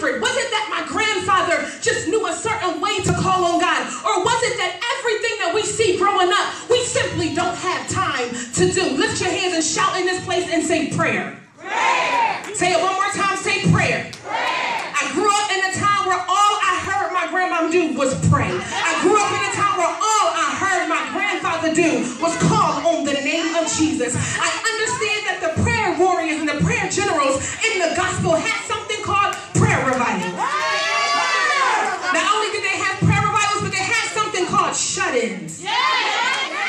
secret? Was it that my grandfather just knew a certain way to call on God? Or was it that everything that we see growing up, we simply don't have time to do? Lift your hands and shout in this place and say prayer. Prayer. Say it one more time, say prayer. Prayer. I grew up in a time where all I heard my grandma do was pray. I grew up in a time where all I heard my grandfather do was call on the name of Jesus. I understand that the prayer warriors and the prayer generals in the gospel had something called prayer revival. Not only did they have prayer revivals, but they had something called shut-ins.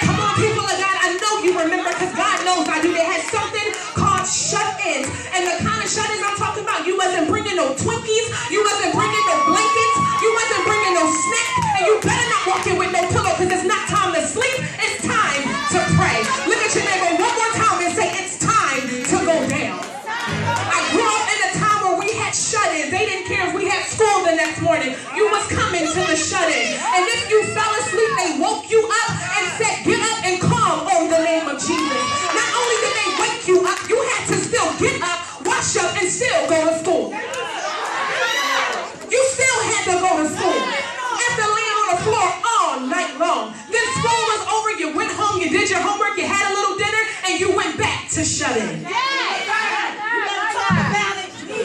Come on, people of God, I know you remember because God knows I do. They had something called shut-ins. And the kind of shut-ins I'm talking about, you wasn't bringing no Twinkies, you wasn't bringing no blankets, you wasn't bringing no snack, and you better not walk in with no pillow because it's not time to sleep, it's time to pray. Look at your neighbor one more time and say, it's time to go down. I grew up in a time where we had shut-ins. They didn't care if we had school the next morning. You was coming to the shut-in. And if you fell asleep, they woke you up and said, get up and call on the name of Jesus. Not only did they wake you up, you had to still get up, wash up, and still go to school. You still had to go to school. After laying on the floor all night long. Then school was over, you went home, you did your homework, you had a little dinner, and you went back to shut-in.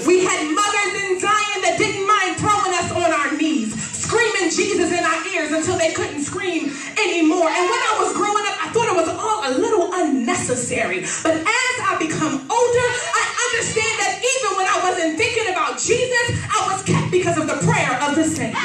We had mothers in Zion that didn't mind throwing us on our knees, screaming Jesus in our ears until they couldn't scream anymore. And when I was growing up, I thought it was all a little unnecessary. But as I become older, I understand that even when I wasn't thinking about Jesus, I was kept because of the prayer of the saints.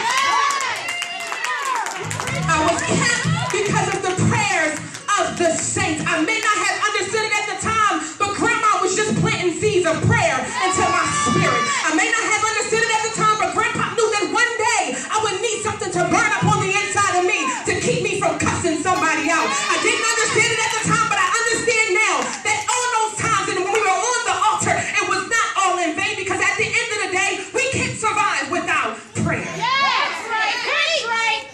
I was kept because of the prayers of the saints. I may not have understood it at the time, but Grandma was just planting seeds of prayer into my spirit. I may not have understood it at the time, but Grandpa knew that one day I would need something to burn up on the inside of me to keep me from cussing somebody out. I didn't understand it at the time, but I understand now that all those times and when we were on the altar, it was not all in vain because at the end of the day, we can't survive without prayer.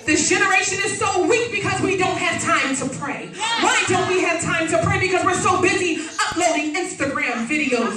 This generation is so weak because we don't have time to pray. Why don't we have time to pray? Because we're so busy uploading Instagram videos.